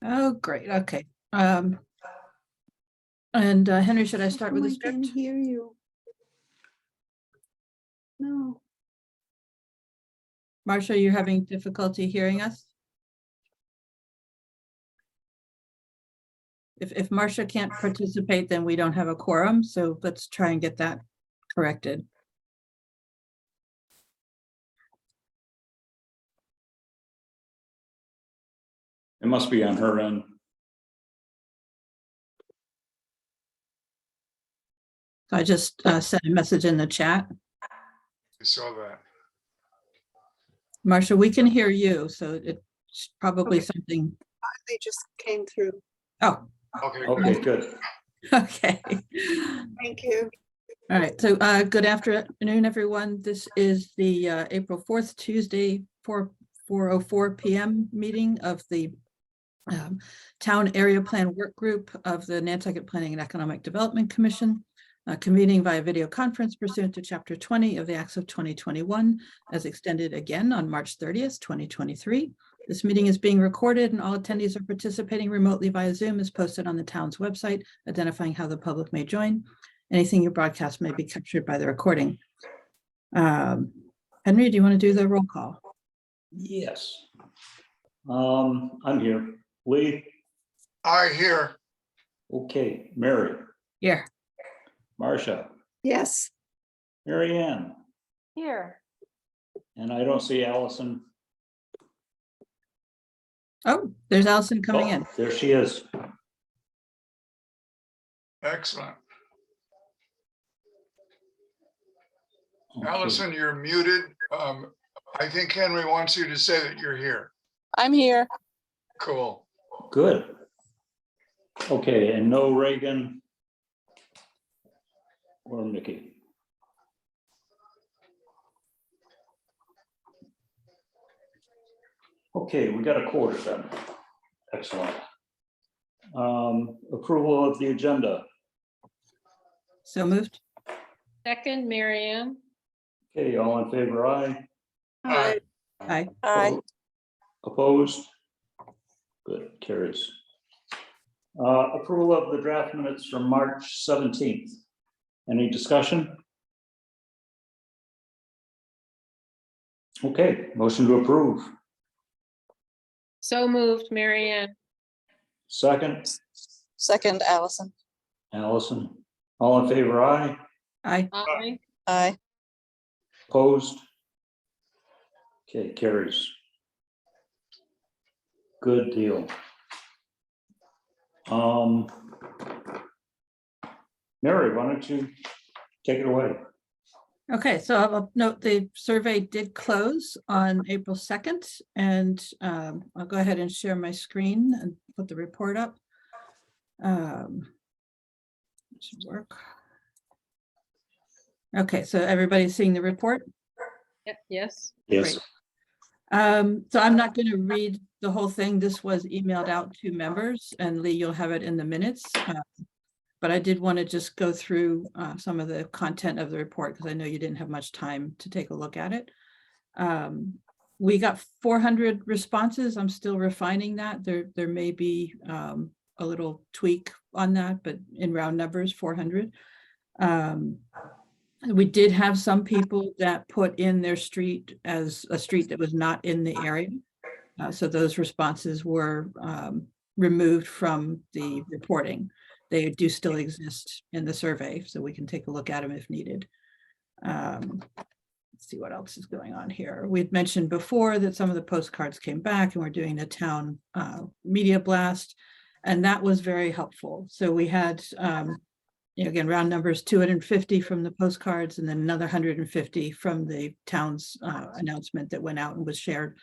Oh, great. Okay. And Henry, should I start with the I can script? hear you. No. Marcia, you're having difficulty hearing us? If Marcia can't participate, then we don't have a quorum. So let's try and get that corrected. It must be on her end. So I just sent a message in the chat. I saw that. Marcia, we can hear you, so it's probably Okay. something. They just came through. Oh, Okay. Okay, good. okay. Thank you. All right, so good afternoon, everyone. This is the April 4th, Tuesday, 4:04 p.m. meeting of the Town Area Plan Work Group of the Nantucket Planning and Economic Development Commission, convening via video conference pursuant to Chapter 20 of the Acts of 2021, as extended again on March 30th, 2023. This meeting is being recorded and all attendees are participating remotely via Zoom as posted on the town's website, identifying how the public may join. Anything you broadcast may be captured by the recording. Henry, do you want to do the roll call? Yes. I'm here. Lee? I hear. Okay. Mary? Here. Marcia? Yes. Mary Ann? Here. And I don't see Allison. Oh, there's Allison coming in. There she is. Excellent. Okay. Allison, you're muted. I think Henry wants you to say that you're here. I'm here. Cool. Good. Okay, and no Reagan or Mickey. Okay, we got a quarter then. Excellent. Approval of the agenda. So moved. Second, Marianne. Okay, all in favor, aye. Aye. Aye. Aye. Opposed? Good, carries. Approval of the draft minutes from March 17th. Any discussion? Okay, motion to approve. So moved, Marianne. Second, Second, Allison. Allison. All in favor, aye. Aye. Aye. Aye. Opposed? Okay, carries. Good deal. Mary, why don't you take it away? Okay, so I'll note the survey did close on April 2nd, and I'll go ahead and share my screen and put the report up. Should work. Okay, so everybody's seeing the report? Yes. Yes. So I'm not going to read the whole thing. This was emailed out to members, and Lee, you'll have it in the minutes. But I did want to just go through some of the content of the report because I know you didn't have much time to take a look at it. We got 400 responses. I'm still refining that. There may be a little tweak on that, but in round numbers, 400. We did have some people that put in their street as a street that was not in the area. So those responses were removed from the reporting. They do still exist in the survey, so we can take a look at them if needed. Let's see what else is going on here. We'd mentioned before that some of the postcards came back and we're doing a town media blast, and that was very helpful. So we had, again, round numbers, 250 from the postcards and then another 150 from the town's announcement that went out and was shared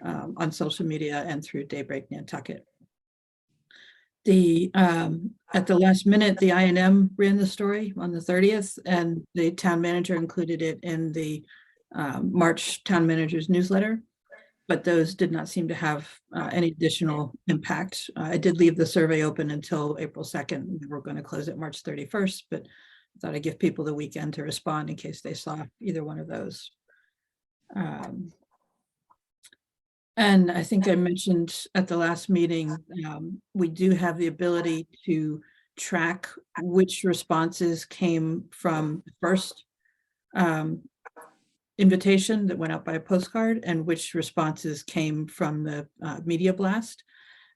on social media and through Daybreak Nantucket. At the last minute, the INM ran the story on the 30th, and the town manager included it in the March town manager's newsletter, but those did not seem to have any additional impact. I did leave the survey open until April 2nd. We were going to close it March 31st, but I thought I'd give people the weekend to respond in case they saw either one of those. And I think I mentioned at the last meeting, we do have the ability to track which responses came from the first invitation that went out by a postcard and which responses came from the media blast.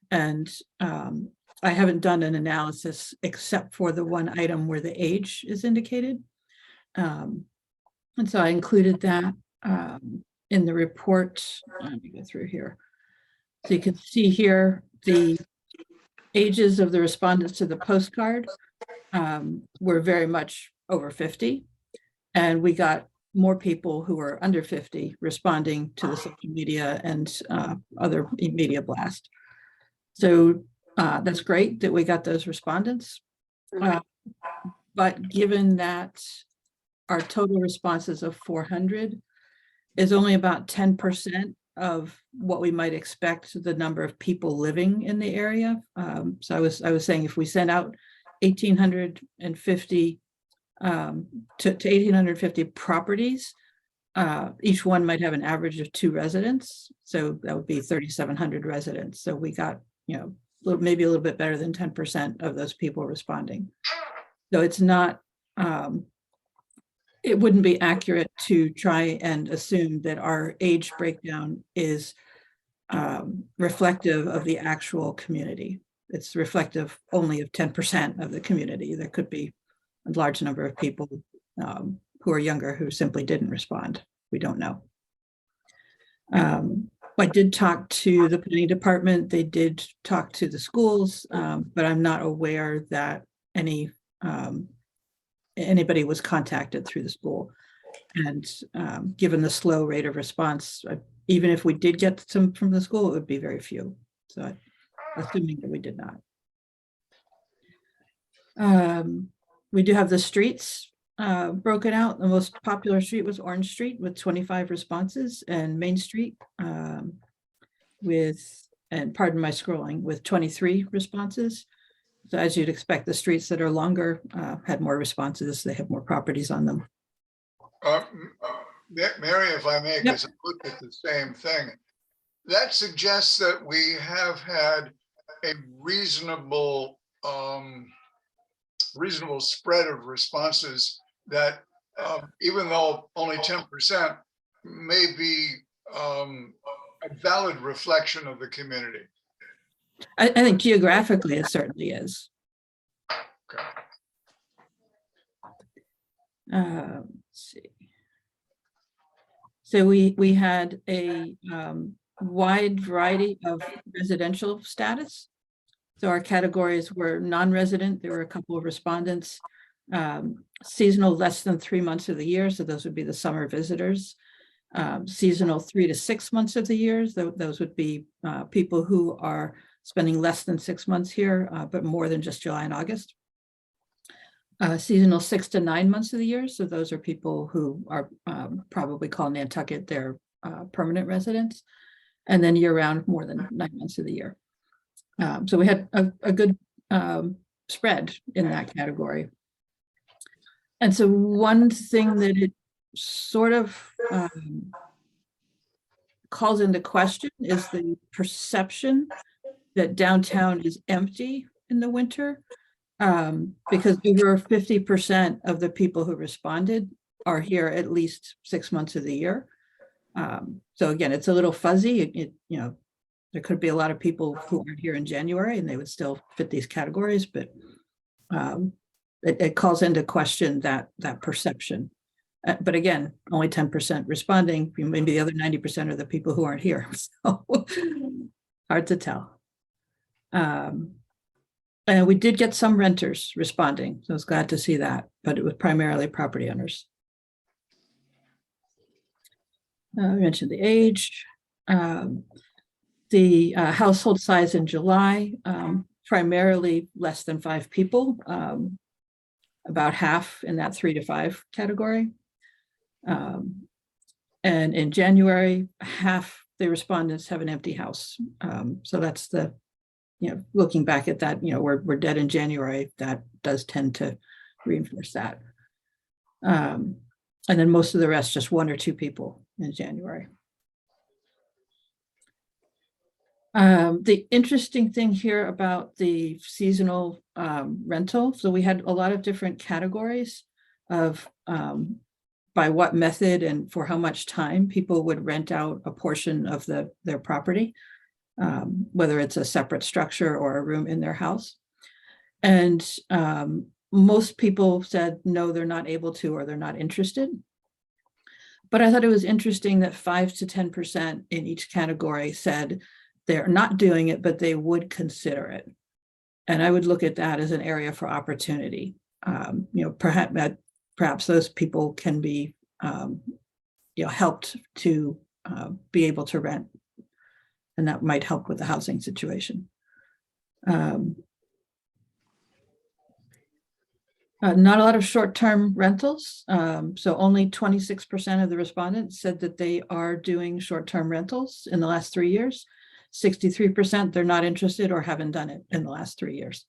And I haven't done an analysis except for the one item where the age is indicated. And so I included that in the report. Let me go through here. So you can see here the ages of the respondents to the postcard were very much over 50. And we got more people who were under 50 responding to the social media and other media blast. So that's great that we got those respondents. But given that our total responses of 400 is only about 10% of what we might expect the number of people living in the area. So I was saying if we send out 1,850 to 1,850 properties, each one might have an average of 2 residents. So that would be 3,700 residents. So we got, maybe a little bit better than 10% of those people responding. So it's not, it wouldn't be accurate to try and assume that our age breakdown is reflective of the actual community. It's reflective only of 10% of the community. There could be a large number of people who are younger who simply didn't respond. We don't know. I did talk to the planning department. They did talk to the schools, but I'm not aware that anybody was contacted through the school. And given the slow rate of response, even if we did get some from the school, it would be very few. So assuming that we did not. We do have the streets broken out. The most popular street was Orange Street with 25 responses, and Main Street and pardon my scrolling, with 23 responses. So as you'd expect, the streets that are longer had more responses. They have more properties on them. Mary, if I may, Yep. because I looked at the same thing. That suggests that we have had a reasonable spread of responses that even though only 10% may be a valid reflection of the community. I think geographically it certainly is. Okay. Let's see. So we had a wide variety of residential status. So our categories were non-resident. There were a couple of respondents, seasonal less than 3 months of the year. So those would be the summer visitors. Seasonal 3 to 6 months of the year. Those would be people who are spending less than 6 months here, but more than just July and August. Seasonal 6 to 9 months of the year. So those are people who are probably called Nantucket their permanent residents. And then year round more than 9 months of the year. So we had a good spread in that category. And so one thing that it sort of calls into question is the perception that downtown is empty in the winter, because over 50% of the people who responded are here at least 6 months of the year. So again, it's a little fuzzy. There could be a lot of people who aren't here in January and they would still fit these categories, but it calls into question that perception. But again, only 10% responding. Maybe the other 90% are the people who aren't here. So hard to tell. And we did get some renters responding, so I was glad to see that, but it was primarily property owners. I mentioned the age. The household size in July, primarily less than 5 people, about half in that 3 to 5 category. And in January, half the respondents have an empty house. So that's the, looking back at that, we're dead in January, that does tend to reinforce that. And then most of the rest, just 1 or 2 people in January. The interesting thing here about the seasonal rental, so we had a lot of different categories of by what method and for how much time people would rent out a portion of their property, whether it's a separate structure or a room in their house. And most people said, no, they're not able to, or they're not interested. But I thought it was interesting that 5 to 10% in each category said they're not doing it, but they would consider it. And I would look at that as an area for opportunity. Perhaps those people can be, helped to be able to rent. And that might help with the housing situation. Not a lot of short-term rentals. So only 26% of the respondents said that they are doing short-term rentals in the last 3 years. 63% they're not interested or haven't done it in the last 3 years.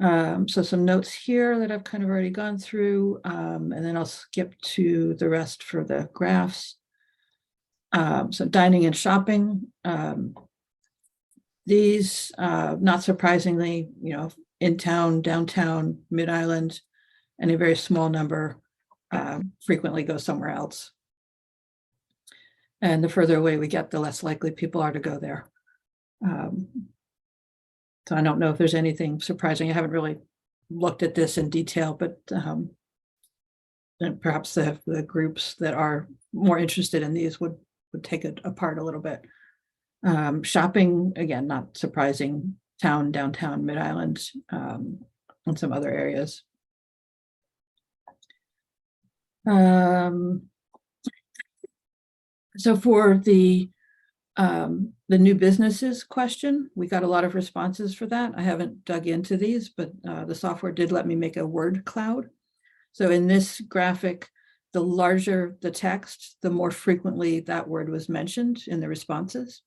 So some notes here that I've kind of already gone through, and then I'll skip to the rest for the graphs. So dining and shopping. These, not surprisingly, in town, downtown, Mid-Island, and a very small number frequently go somewhere else. And the further away we get, the less likely people are to go there. So I don't know if there's anything surprising. I haven't really looked at this in detail, but and perhaps the groups that are more interested in these would take it apart a little bit. Shopping, again, not surprising, town, downtown, Mid-Island, and some other areas. So for the new businesses question, we got a lot of responses for that. I haven't dug into these, but the software did let me make a word cloud. So in this graphic, the larger the text, the more frequently that word was mentioned in the responses.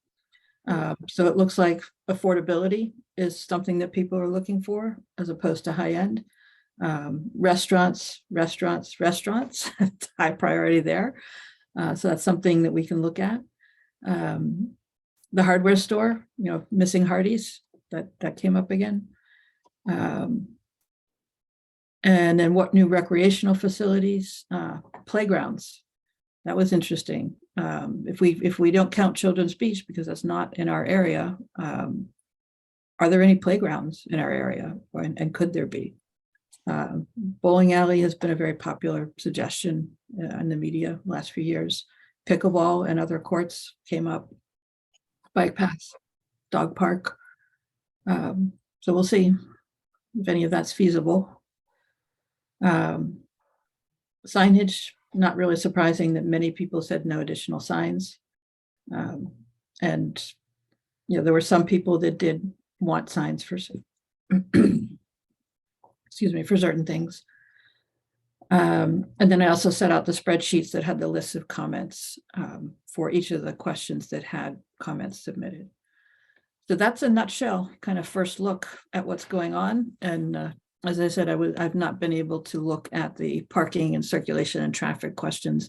So it looks like affordability is something that people are looking for as opposed to high end. Restaurants, high priority there. So that's something that we can look at. The hardware store, missing Hardee's, that came up again. And then what new recreational facilities, playgrounds. That was interesting. If we don't count Children's Beach, because that's not in our area, are there any playgrounds in our area, and could there be? Bowling alley has been a very popular suggestion in the media last few years. Pickleball and other courts came up. Bike paths, dog park. So we'll see if any of that's feasible. Signage, not really surprising that many people said no additional signs. And there were some people that did want signs for excuse me, for certain things. And then I also set out the spreadsheets that had the list of comments for each of the questions that had comments submitted. So that's a nutshell kind of first look at what's going on. And as I said, I've not been able to look at the parking and circulation and traffic questions.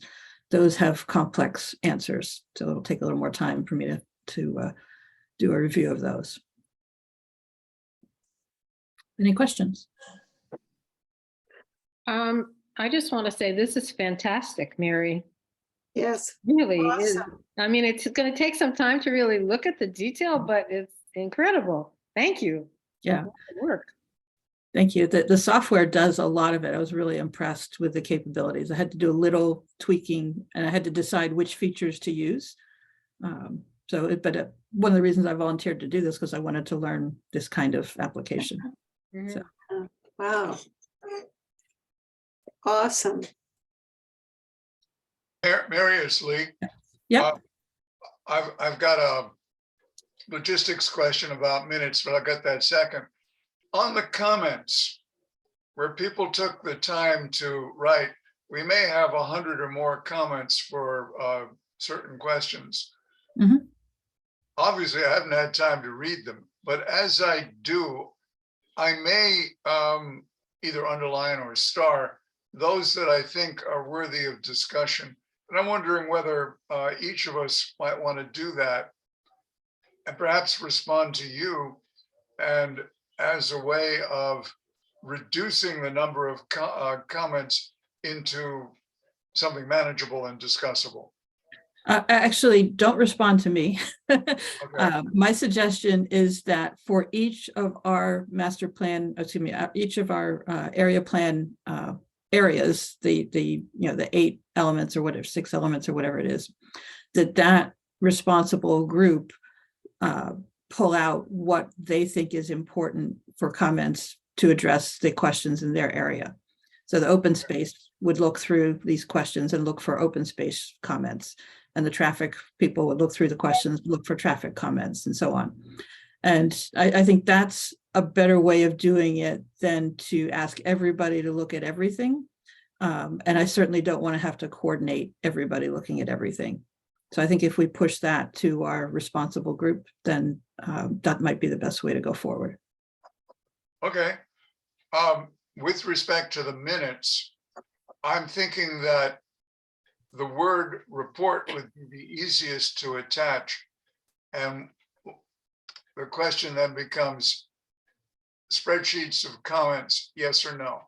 Those have complex answers, so it'll take a little more time for me to do a review of those. Any questions? I just want to say this is fantastic, Mary. Yes. Really is. Awesome. I mean, it's going to take some time to really look at the detail, but it's incredible. Thank you. Yeah. Good work. Thank you. The software does a lot of it. I was really impressed with the capabilities. I had to do a little tweaking, and I had to decide which features to use. One of the reasons I volunteered to do this because I wanted to learn this kind of application. Mhm. So. Wow. Awesome. Marius Lee. Yeah. I've got a logistics question about minutes, but I'll get that second. On the comments, where people took the time to write, we may have 100 or more comments for certain questions. Mhm. Obviously, I haven't had time to read them, but as I do, I may either underline or star those that I think are worthy of discussion. And I'm wondering whether each of us might want to do that and perhaps respond to you, and as a way of reducing the number of comments into something manageable and discussable. Actually, don't respond to me. Okay. My suggestion is that for each of our master plan, excuse me, each of our area plan areas, the 8 elements or whatever, 6 elements or whatever it is, that responsible group pull out what they think is important for comments to address the questions in their area. So the open space would look through these questions and look for open space comments. And the traffic people would look through the questions, look for traffic comments and so on. And I think that's a better way of doing it than to ask everybody to look at everything. And I certainly don't want to have to coordinate everybody looking at everything. So I think if we push that to our responsible group, then that might be the best way to go forward. Okay. With respect to the minutes, I'm thinking that the word report would be the easiest to attach. And the question then becomes spreadsheets of comments, yes or no?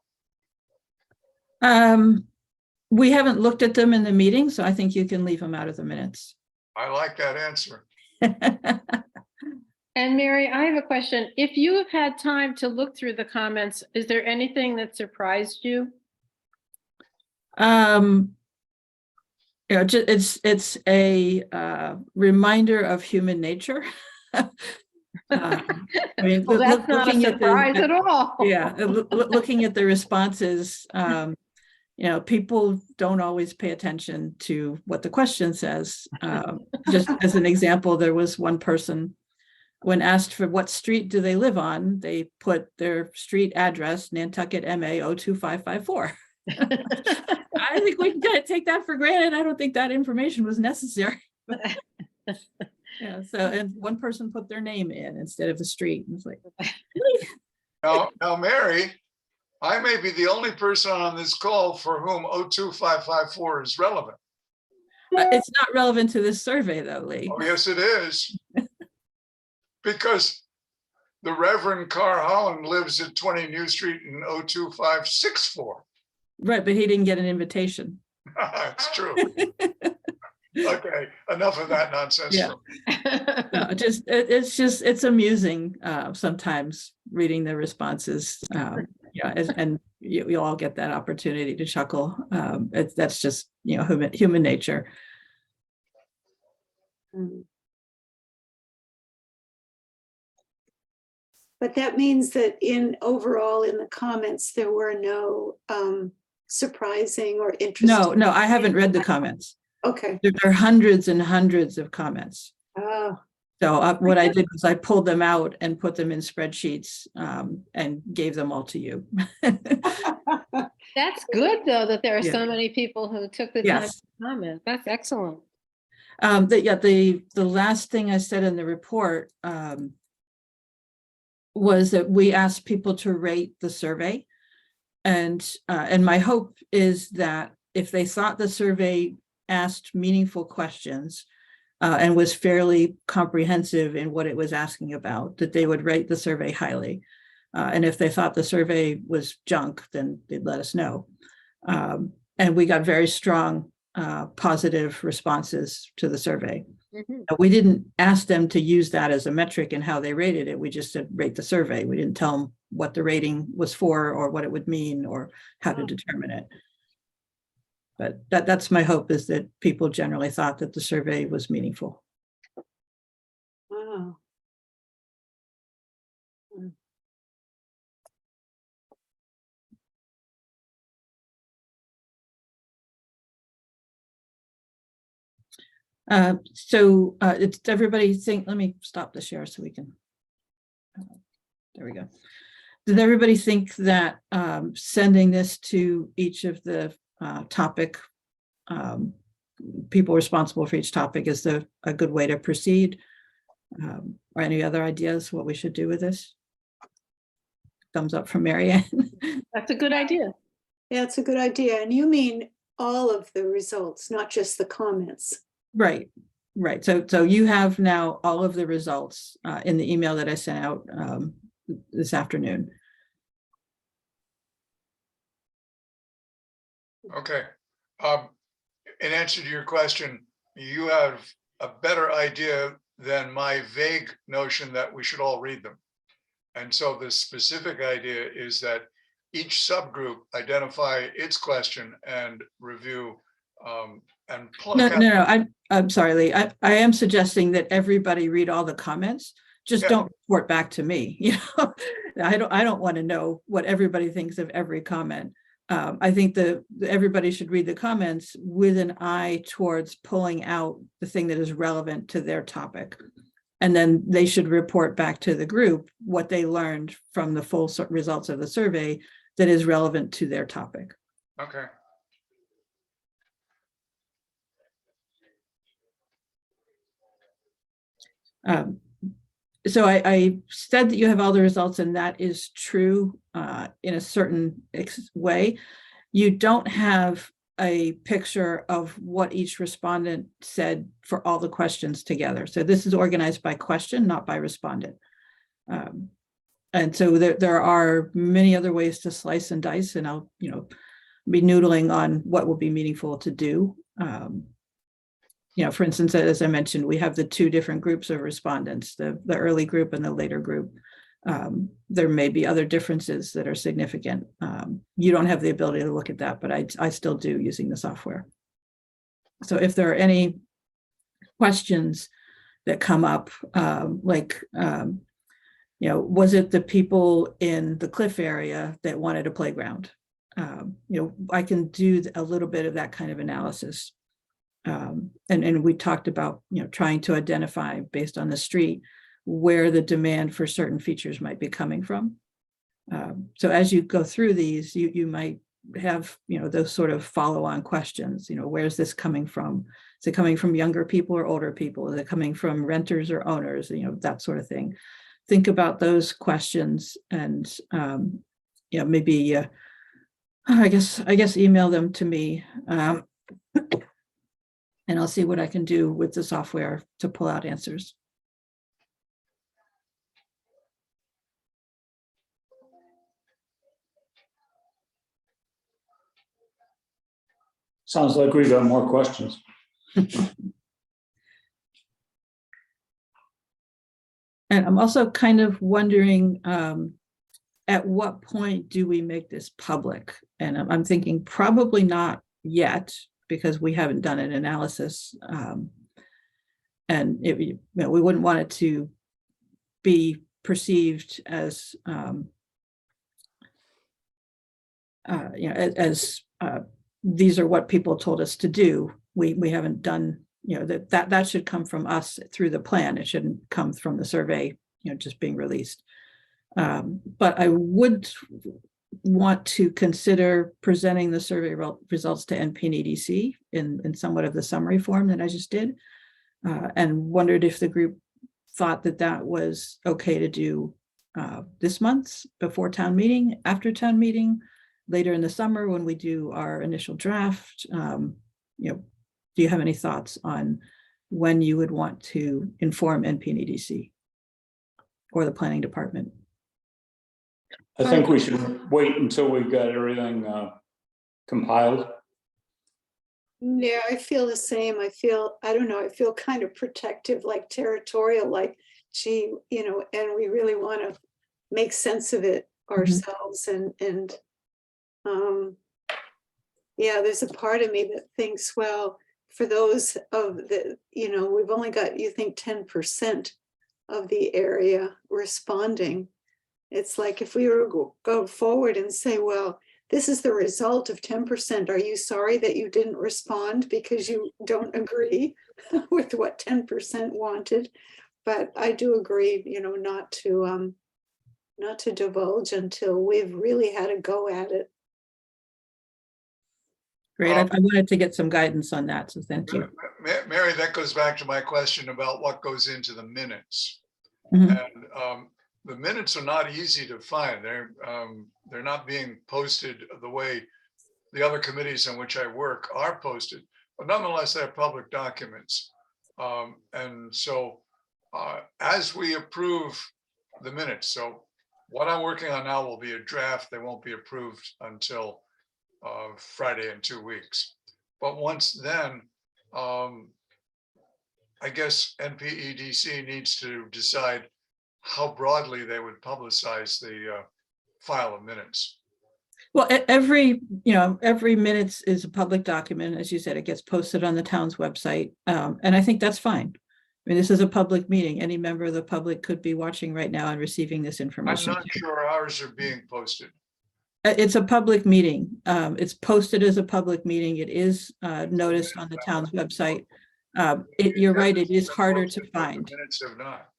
We haven't looked at them in the meeting, so I think you can leave them out of the minutes. I like that answer. And Mary, I have a question. If you have had time to look through the comments, is there anything that surprised you? It's a reminder of human nature. I mean, Well, that's not a looking at surprise at all. yeah, looking at the responses, people don't always pay attention to what the question says. Just as an example, there was one person, when asked for what street do they live on, they put their street address, Nantucket, MA 02554. I think we can kind of take that for granted. I don't think that information was necessary. Yeah, so, and one person put their name in instead of the street. It's like, really? Now, Mary, I may be the only person on this call for whom 02554 is relevant. It's not relevant to this survey though, Lee. Oh, yes, it is. Because the Reverend Carr Holland lives at 20 New Street in 02564. Right, but he didn't get an invitation. It's true. Okay, enough of that nonsense. Yeah. No, it's amusing sometimes reading the responses. And you all get that opportunity to chuckle. That's just human nature. But that means that overall in the comments, there were no surprising or interesting. No, I haven't read the comments. Okay. There are hundreds and hundreds of comments. Oh, So what I did was I pulled them out and put them in spreadsheets and gave them all to you. That's good, though, that there are Yeah. so many people who took the time Yes. to comment. That's excellent. The last thing I said in the report was that we asked people to rate the survey. And my hope is that if they thought the survey asked meaningful questions and was fairly comprehensive in what it was asking about, that they would rate the survey highly. And if they thought the survey was junk, then they'd let us know. And we got very strong positive responses to the survey. Mhm. We didn't ask them to use that as a metric in how they rated it. We just said rate the survey. We didn't tell them what the rating was for or what it would mean or how to determine it. But that's my hope, is that people generally thought that the survey was meaningful. wow. It's everybody think, let me stop the share so we can, there we go. Did everybody think that sending this to each of the topic people responsible for each topic is a good way to proceed? Or any other ideas what we should do with this? Thumbs up from Mary Ann. That's a good idea. Yeah, it's a good idea. And you mean all of the results, not just the comments. Right, right. So you have now all of the results in the email that I sent out this afternoon. Okay. In answer to your question, you have a better idea than my vague notion that we should all read them. And so the specific idea is that each subgroup identify its question and review and pluck out. No, I'm sorry, Lee. I am suggesting that everybody read all the comments. Just Yeah. don't report back to me. You know, I don't want to know what everybody thinks of every comment. I think that everybody should read the comments with an eye towards pulling out the thing that is relevant to their topic. And then they should report back to the group what they learned from the full results of the survey that is relevant to their topic. Okay. So I said that you have all the results, and that is true in a certain way. You don't have a picture of what each respondent said for all the questions together. So this is organized by question, not by respondent. And so there are many other ways to slice and dice, and I'll be noodling on what will be meaningful to do. For instance, as I mentioned, we have the two different groups of respondents, the early group and the later group. There may be other differences that are significant. You don't have the ability to look at that, but I still do using the software. So if there are any questions that come up, was it the people in the cliff area that wanted a playground? I can do a little bit of that kind of analysis. And we talked about, trying to identify based on the street where the demand for certain features might be coming from. So as you go through these, you might have, those sort of follow-on questions. Where's this coming from? Is it coming from younger people or older people? Is it coming from renters or owners? That sort of thing. Think about those questions and, maybe, I guess email them to me. And I'll see what I can do with the software to pull out answers. Sounds like we got more questions. And I'm also kind of wondering, at what point do we make this public? And I'm thinking probably not yet, because we haven't done an analysis. And we wouldn't want it to be perceived as, these are what people told us to do. We haven't done, that should come from us through the plan. It shouldn't come from the survey, just being released. But I would want to consider presenting the survey results to NP and EDC in somewhat of the summary form that I just did, and wondered if the group thought that was okay to do this month, before town meeting, after town meeting, later in the summer when we do our initial draft. Do you have any thoughts on when you would want to inform NP and EDC or the planning department? I think we should wait until we've got everything compiled. Yeah, I feel the same. I feel kind of protective, like territorial, like, gee, and we really want to make sense of it ourselves. And there's a part of me that thinks, well, for those of the, we've only got, you think 10% of the area responding. It's like, if we were to go forward and say, well, this is the result of 10%. Are you sorry that you didn't respond because you don't agree with what 10% wanted? But I do agree, not to divulge until we've really had a go at it. Great. I wanted to get some guidance on that, so thank you. Mary, that goes back to my question about what goes into the minutes. Mhm. And the minutes are not easy to find. They're not being posted the way the other committees in which I work are posted, but nonetheless, they're public documents. And so as we approve the minutes, so what I'm working on now will be a draft. They won't be approved until Friday in 2 weeks. But once then, I guess NPEDC needs to decide how broadly they would publicize the file of minutes. Well, every minutes is a public document. As you said, it gets posted on the town's website. And I think that's fine. I mean, this is a public meeting. Any member of the public could be watching right now and receiving this I'm information. not sure ours are being posted. It's a public meeting. It's posted as a public meeting. It is noticed on the town's website. You're right, it is harder to find. The minutes have not.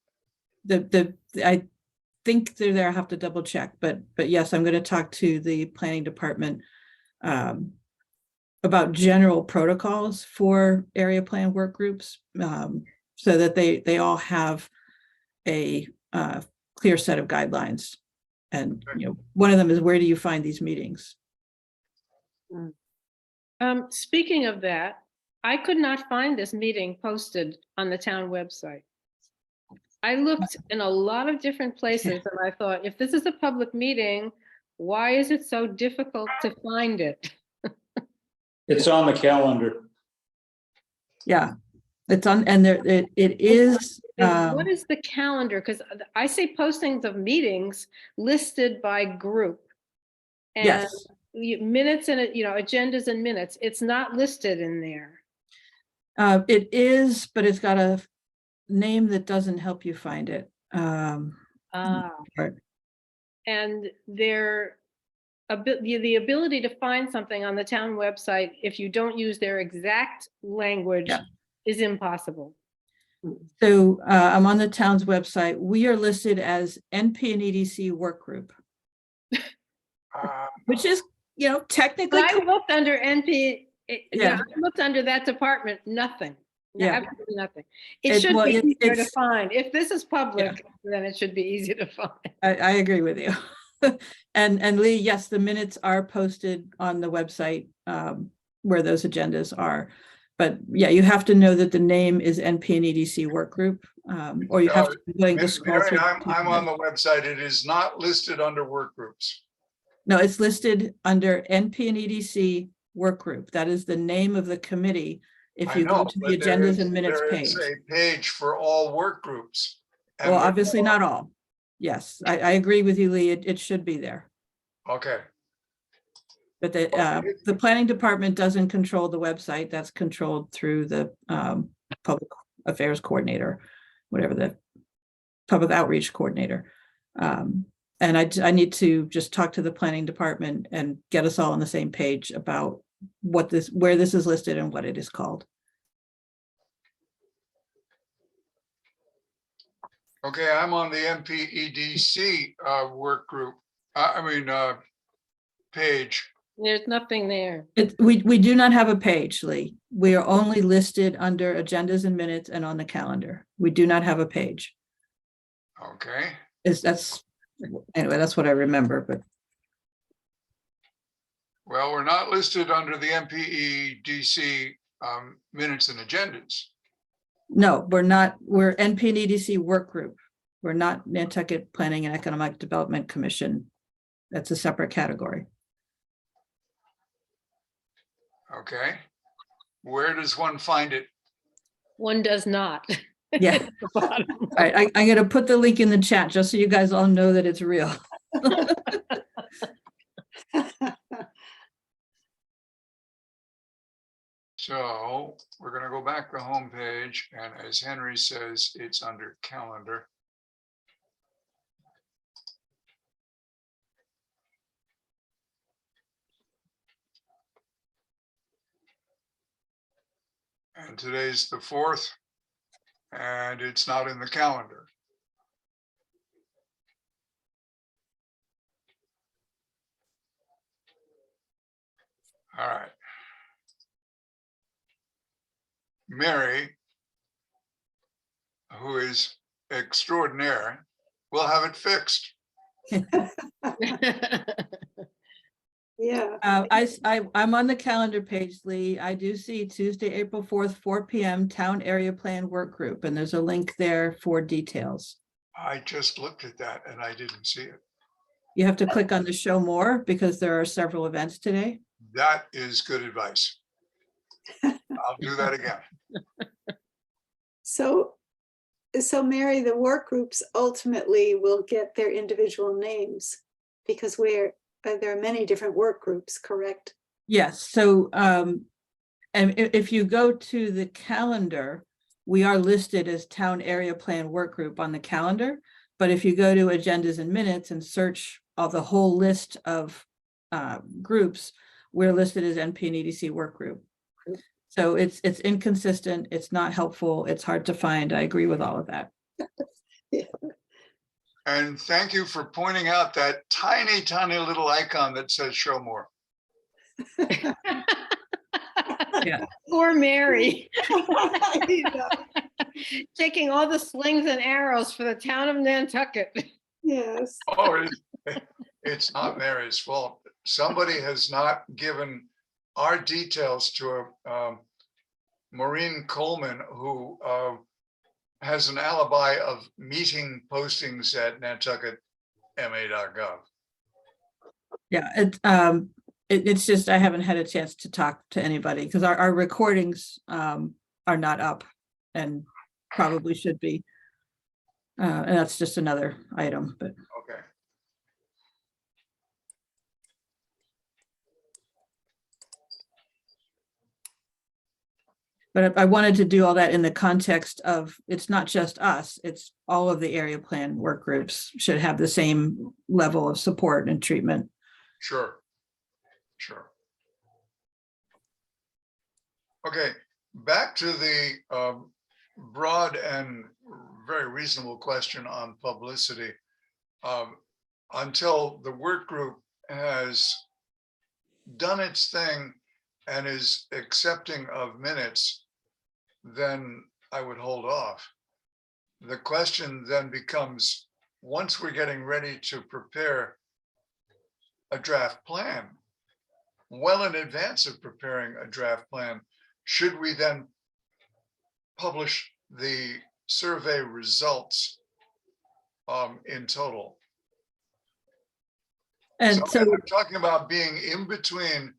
I think they're there. I have to double check, but yes, I'm going to talk to the planning department about general protocols for area plan work groups, so that they all have a clear set of guidelines. And one of them is, where do you find these meetings? Speaking of that, I could not find this meeting posted on the town website. I looked in a lot of different places and I thought, if this is a public meeting, why is it so difficult to find it? It's on the calendar. Yeah, it's on, and it is. And what is the calendar? Because I see postings of meetings listed by group. And Yes. Minutes and, agendas and minutes. It's not listed in there. It is, but it's got a name that doesn't help you find it. Ah. Right. And the ability to find something on the town website, if you don't use their exact language, Yeah. is impossible. So I'm on the town's website. We are listed as NP and EDC work group, which is, technically. But I looked under NP, Yeah. I looked under that department, nothing. Yeah. Absolutely nothing. It should be easier to find. If this is public, then it should be easy to find. I agree with you. And Lee, yes, the minutes are posted on the website where those agendas are. But yeah, you have to know that the name is NP and EDC work group, or you have to be going to scroll Mary, through. I'm on the website. It is not listed under work groups. No, it's listed under NP and EDC work group. That is the name of the committee. If I you go know, to but the there agendas is- and minutes there page. is a page for all work groups. And Well, they're obviously not all. Yes, I agree with you, Lee. It should be there. Okay, But the planning department doesn't control the website. That's controlled through the public affairs coordinator, whatever the public outreach coordinator. And I need to just talk to the planning department and get us all on the same page about where this is listed and what it is called. okay, I'm on the NPEDC work group. Page. There's nothing there. We do not have a page, Lee. We are only listed under agendas and minutes and on the calendar. We do not have a page. Okay, Anyway, that's what I remember, but well, we're not listed under the NPEDC minutes and agendas. no, we're not. We're NP and EDC work group. We're not Nantucket Planning and Economic Development Commission. That's a separate category. Okay, where does one find it? One does not. Yeah. At the bottom. All right, I'm going to put the link in the chat just so you guys all know that it's real. So we're gonna go back to home page, and as Henry says, it's under calendar. And today's the 4th, and it's not in the calendar. All right. Mary, who is extraordinaire, will have it fixed. Yeah, I'm on the calendar page, Lee. I do see Tuesday, April 4th, 4 PM, Town Area Plan Work Group, and there's a link there for details. I just looked at that and I didn't see it. You have to click on the show more because there are several events today. That is good advice. I'll do that again. so, so Mary, the work groups ultimately will get their individual names because there are many different work groups, correct? Yes, so and if you go to the calendar, we are listed as Town Area Plan Work Group on the calendar. But if you go to agendas and minutes and search of the whole list of groups, we're listed as NP and EDC Work Group. So it's inconsistent, it's not helpful, it's hard to find. I agree with all of that. And thank you for pointing out that tiny, tiny little icon that says show more. Yeah. Poor Mary, You know, taking all the slings and arrows for the town of Nantucket. yes, Oh, it's not Mary's fault. Somebody has not given our details to Maureen Coleman, who has an alibi of meeting postings at nantucketma.gov. Yeah, it's just I haven't had a chance to talk to anybody because our recordings are not up and probably should be. And that's just another item, but Okay. I wanted to do all that in the context of it's not just us, it's all of the area plan work groups should have the same level of support and treatment. Sure. Sure. Okay, back to the broad and very reasonable question on publicity. Until the work group has done its thing and is accepting of minutes, then I would hold off. The question then becomes, once we're getting ready to prepare a draft plan, well in advance of preparing a draft plan, should we then publish the survey results in total? And so I'm talking about being in between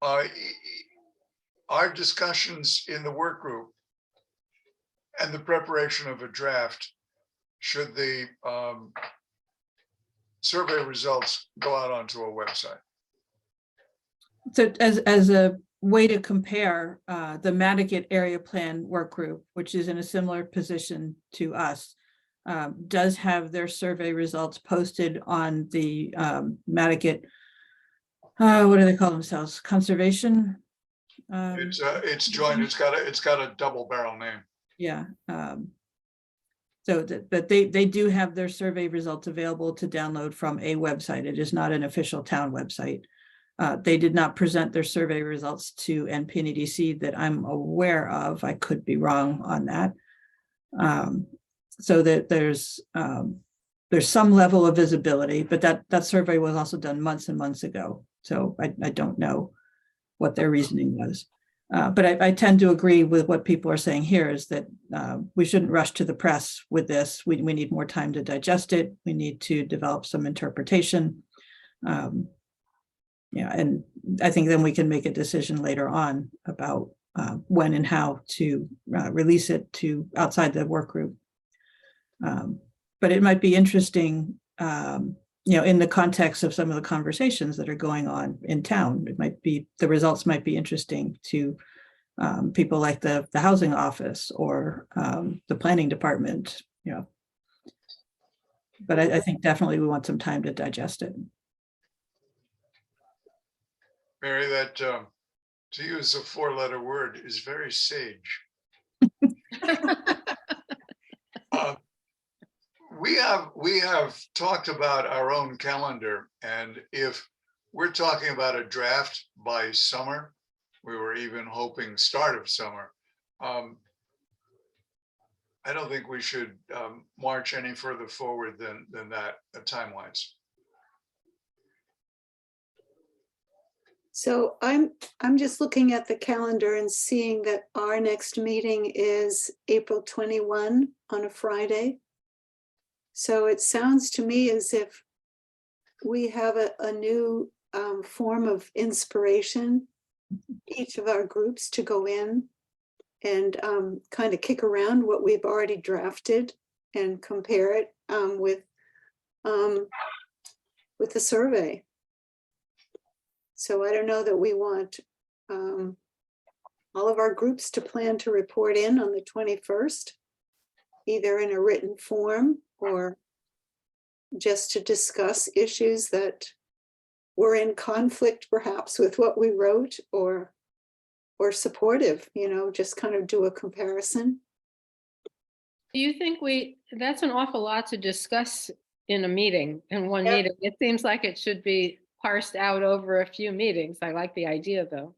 our discussions in the work group and the preparation of a draft. Should the survey results go out onto a website? So as a way to compare, the Matticat Area Plan Work Group, which is in a similar position to us, does have their survey results posted on the Matticat, what do they call themselves? Conservation? It's joined, it's got a double barrel name. Yeah. So but they do have their survey results available to download from a website. It is not an official town website. They did not present their survey results to NPNEDC that I'm aware of. I could be wrong on that. So that there's some level of visibility, but that survey was also done months and months ago. So I don't know what their reasoning was. But I tend to agree with what people are saying here is that we shouldn't rush to the press with this. We need more time to digest it. We need to develop some interpretation. Yeah, and I think then we can make a decision later on about when and how to release it to outside the work group. But it might be interesting, in the context of some of the conversations that are going on in town. It might be, the results might be interesting to people like the housing office or the planning department, But I think definitely we want some time to digest it. Mary, that to use a four-letter word is very sage. We have talked about our own calendar, and if we're talking about a draft by summer, we were even hoping start of summer. I don't think we should march any further forward than that timelines. So I'm just looking at the calendar and seeing that our next meeting is April 21 on a Friday. So it sounds to me as if we have a new form of inspiration, each of our groups to go in and kind of kick around what we've already drafted and compare it with the survey. So I don't know that we want all of our groups to plan to report in on the 21st, either in a written form or just to discuss issues that were in conflict perhaps with what we wrote, or supportive, just kind of do a comparison. Do you think that's an awful lot to discuss in a meeting, in one Yep. meeting? It seems like it should be parsed out over a few meetings. I like the idea, though.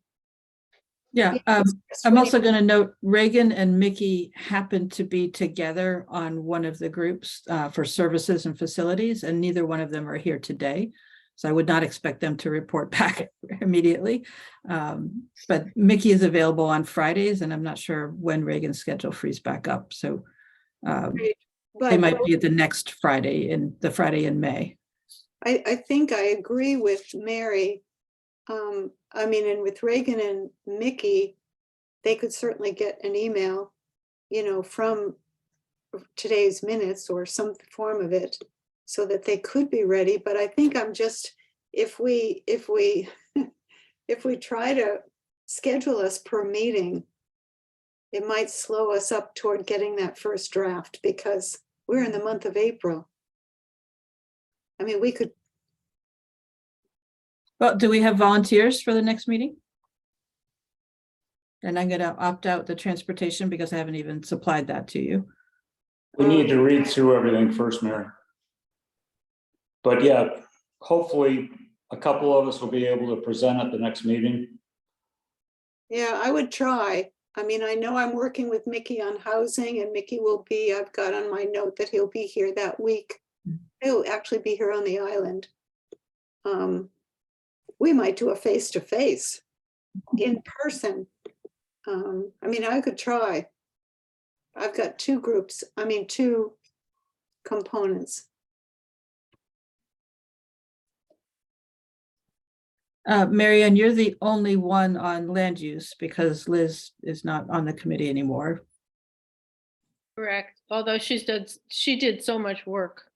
Yeah, I'm also going to note Reagan and Mickey happen to be together on one of the groups for services and facilities, and neither one of them are here today. So I would not expect them to report back immediately. But Mickey is available on Fridays, and I'm not sure when Reagan's schedule frees back up. So they But might be at the next Friday, the Friday in May. I think I agree with Mary. I mean, and with Reagan and Mickey, they could certainly get an email, from today's minutes or some form of it, so that they could be ready. But I think I'm just, if we if we try to schedule us per meeting, it might slow us up toward getting that first draft, because we're in the month of April. I mean, we could. Well, do we have volunteers for the next meeting? And I'm going to opt out the transportation because I haven't even supplied that to you. We need to read through everything first, Mary. But yeah, hopefully a couple of us will be able to present at the next meeting. Yeah, I would try. I mean, I know I'm working with Mickey on housing, and Mickey will be, I've got on my note that he'll be here that week. He'll actually be here on the island. We might do a face-to-face in person. I mean, I could try. I've got two components. Marianne, you're the only one on land use because Liz is not on the committee anymore. Correct. Although she did so much work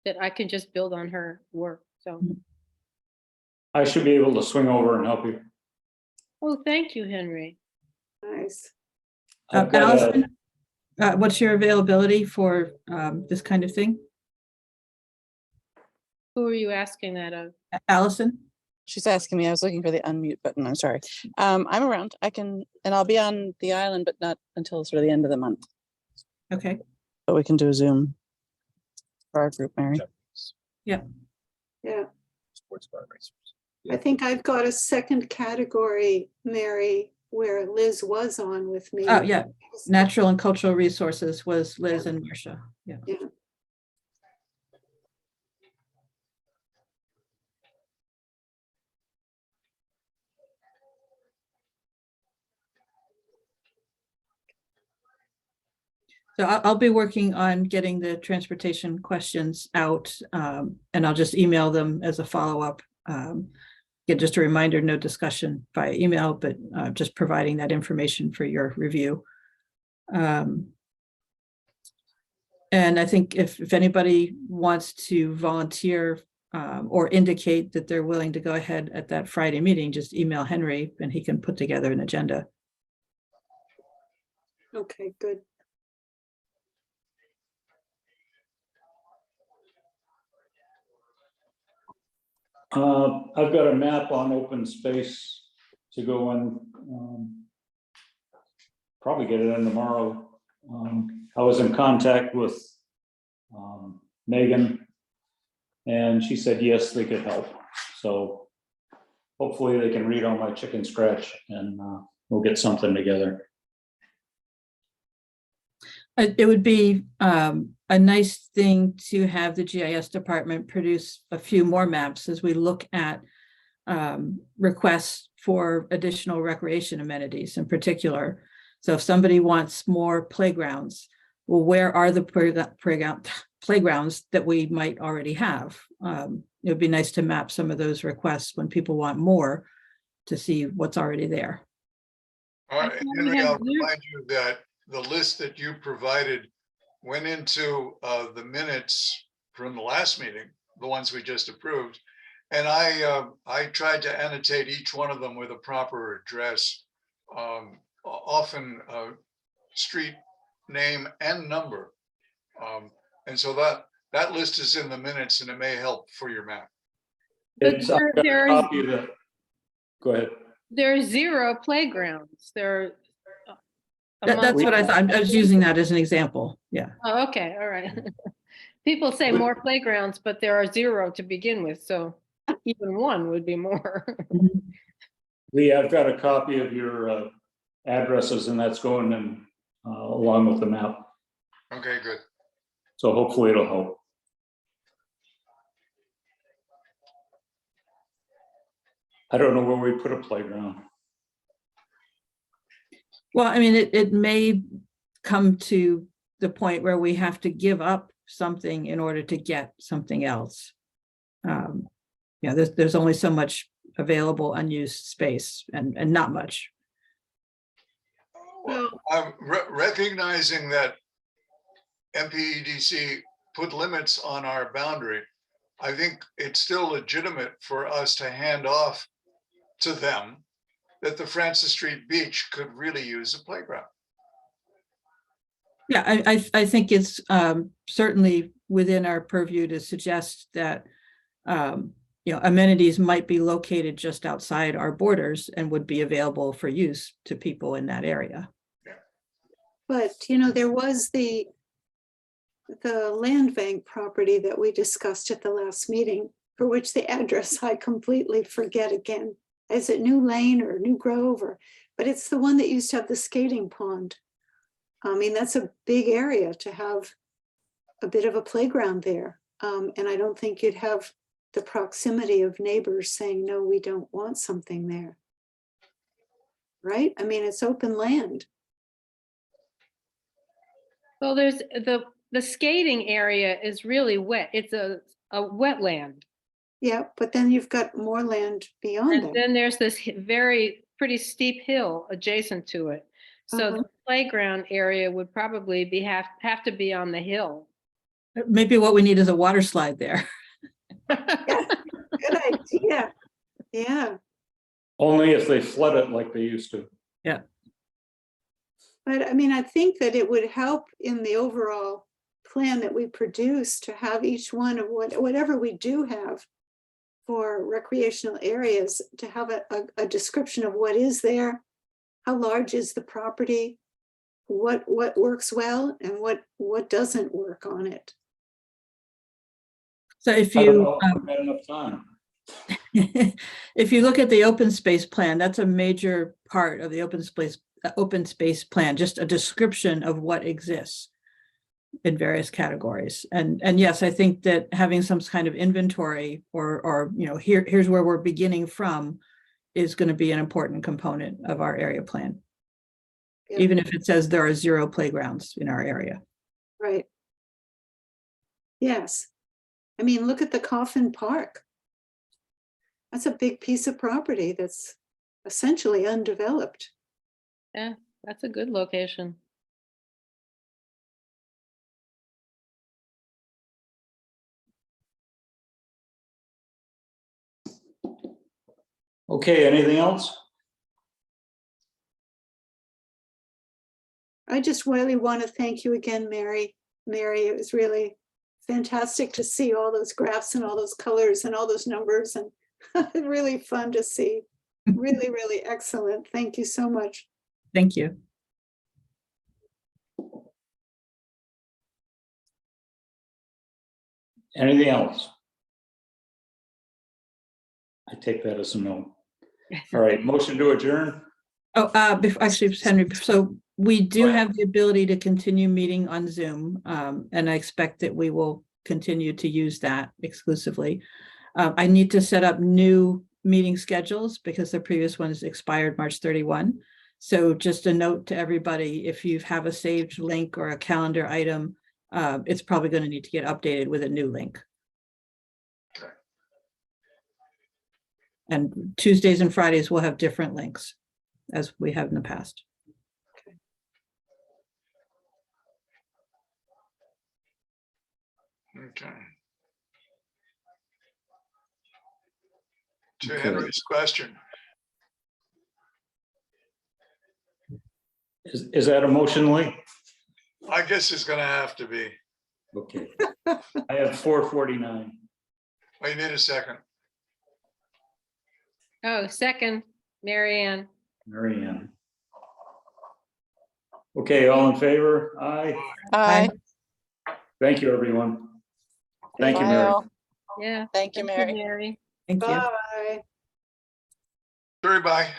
that I can just build on her work. So, I should be able to swing over and help you. oh, thank you, Henry. Nice. I've got Allison, what's your availability for this kind of thing? Who are you asking that of? Allison? She's asking me, I was looking for the unmute button, I'm sorry. I'm around, and I'll be on the island, but not until sort of the end of the month. Okay. But we can do a Zoom for our group, Mary. Yeah. Yeah. I think I've got a second category, Mary, where Liz was on with me. Oh, yeah. Natural and cultural resources was Liz and Marcia. Yeah. Yeah. So I'll be working on getting the transportation questions out, and I'll just email them as a follow-up. Get just a reminder, no discussion by email, but just providing that information for your review. And I think if anybody wants to volunteer or indicate that they're willing to go ahead at that Friday meeting, just email Henry and he can put together an agenda. Okay, good. I've got a map on open space to go in. Probably get it in tomorrow. I was in contact with Megan, and she said yes, they could help. So hopefully they can read all my chicken scratch, and we'll get something together. It would be a nice thing to have the GIS department produce a few more maps as we look at requests for additional recreation amenities in particular. So if somebody wants more playgrounds, well, where are the playgrounds that we might already have? It would be nice to map some of those requests when people want more to see what's already there. All right, thought we Henry, had I'll zero- remind you that the list that you provided went into the minutes from the last meeting, the ones we just approved. And I tried to annotate each one of them with a proper address, often street name and number. And so that list is in the minutes and it may help for your map. But It's, I've got a there's, copy of that. Go ahead. there's 0 playgrounds. There. That's what I thought. I was using that as an example. Yeah. Oh, okay, all right. People say more playgrounds, but there are 0 to begin with, so even 1 would be more. Lee, I've got a copy of your addresses and that's going in along with the map. Okay, good. So hopefully it'll help. I don't know where we put a playground. Well, I mean, it may come to the point where we have to give up something in order to get something else. Yeah, there's only so much available unused space and not much. Well, I'm recognizing that MPEDC put limits on our boundary. I think it's still legitimate for us to hand off to them that the Francis Street Beach could really use a playground. Yeah, I think it's certainly within our purview to suggest that amenities might be located just outside our borders and would be available for use to people in that area. but there was the land bank property that we discussed at the last meeting, for which the address I completely forget again. Is it New Lane or New Grove but it's the one that used to have the skating pond. I mean, that's a big area to have a bit of a playground there. And I don't think you'd have the proximity of neighbors saying, no, we don't want something there. Right? I mean, it's open land. Well, there's the skating area is really wet. It's a wetland. Yeah, but then you've got more land beyond And that. then there's this very pretty steep hill adjacent to it. So the playground area would probably have to be on the hill. Maybe what we need is a water slide there. Good idea. Yeah. Only if they flood it like they used to. Yeah. But I mean, I think that it would help in the overall plan that we produce to have each one of whatever we do have for recreational areas, to have a description of what is there, how large is the property, what works well and what doesn't work on it. So if I don't you know if we've got enough time. if you look at the open space plan, that's a major part of the open space plan, just a description of what exists in various categories. And yes, I think that having some kind of inventory or here's where we're beginning from is going to be an important component of our area plan. Yeah. Even if it says there are 0 playgrounds in our area. Right. Yes. I mean, look at the Coffin Park. That's a big piece of property that's essentially undeveloped. Yeah, that's a good location. Okay, anything else? I just really want to thank you again, Mary. Mary, it was really fantastic to see all those graphs and all those colors and all those numbers, and really fun to see. Really, really excellent. Thank you so much. Thank you. Anything else? I take that as a no. All right, motion to adjourn. Oh, actually, Henry, so we do Go ahead. have the ability to continue meeting on Zoom, and I expect that we will continue to use that exclusively. I need to set up new meeting schedules because the previous ones expired March 31. So just a note to everybody, if you have a saved link or a calendar item, it's probably going to need to get updated with a new link. Okay. And Tuesdays and Fridays will have different links as we have in the past. Okay. To Okay. Henry's question, Is that a motion, Lee? I guess it's gonna have to be. Okay. I have 4:49. Oh, you need a second. Oh, second, Mary Ann. Mary Ann. Okay, all in favor? Aye. Aye. Thank you, everyone. Thank you, Bye, Mary. all. Yeah. Thank you, Mary. Mary. Thank you. Bye. Everybody.